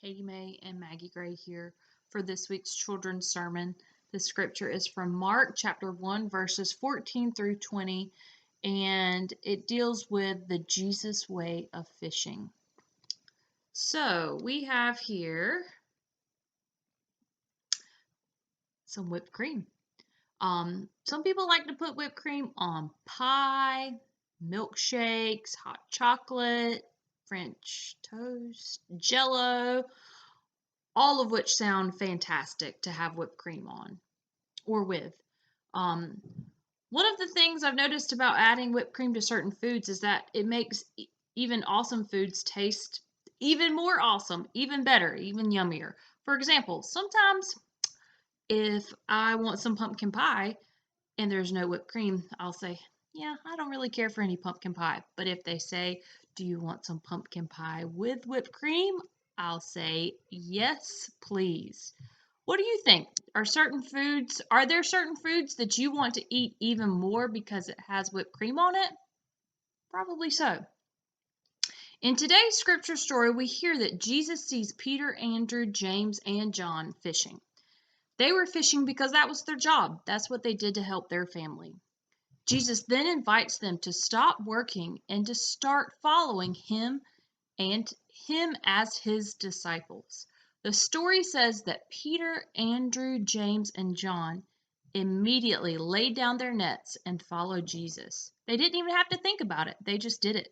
Katie Mae and Maggie Gray here for this week's children's sermon. The scripture is from Mark chapter 1, verses 14 through 20, and it deals with the Jesus way of fishing. So we have here some whipped cream. Some people like to put whipped cream on pie, milkshakes, hot chocolate, French toast, Jello, all of which sound fantastic to have whipped cream on or with. Um, One of the things I've noticed about adding whipped cream to certain foods is that it makes even awesome foods taste even more awesome, even better, even yummier. For example, sometimes if I want some pumpkin pie and there's no whipped cream, I'll say, yeah, I don't really care for any pumpkin pie. But if they say, do you want some pumpkin pie with whipped cream? I'll say, yes, please. What do you think? Are there certain foods that you want to eat even more because it has whipped cream on it? Probably so. In today's scripture story, we hear that Jesus sees Peter, Andrew, James, and John fishing. They were fishing because that was their job. That's what they did to help their family. Jesus then invites them to stop working and to start following him and him as his disciples. The story says that Peter, Andrew, James, and John immediately laid down their nets and followed Jesus. They didn't even have to think about it, they just did it.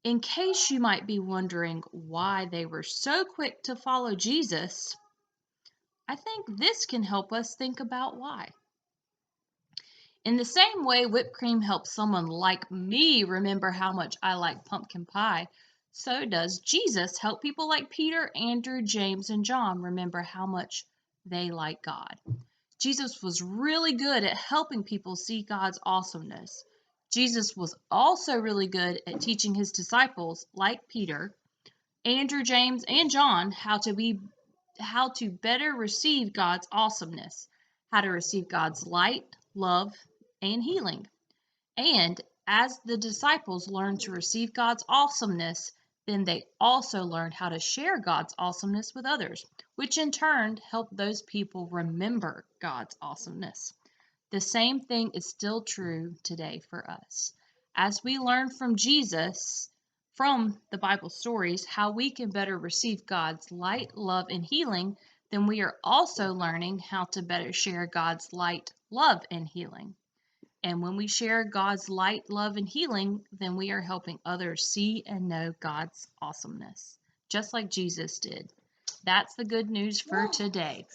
In case you might be wondering why they were so quick to follow Jesus, I think this can help us think about why. In the same way whipped cream helps someone like me remember how much I like pumpkin pie, so does Jesus help people like Peter, Andrew, James, and John remember how much they like God. Jesus was really good at helping people see God's awesomeness. Jesus was also really good at teaching his disciples, like Peter, Andrew, James, and John, how to better receive God's awesomeness, how to receive God's light, love, and healing. And as the disciples learned to receive God's awesomeness, then they also learned how to share God's awesomeness with others, which in turn helped those people remember God's awesomeness. The same thing is still true today for us. As we learn from Jesus, from the Bible stories, how we can better receive God's light, love, and healing, then we are also learning how to better share God's light, love, and healing. And when we share God's light, love, and healing, then we are helping others see and know God's awesomeness, just like Jesus did. That's the good news for today.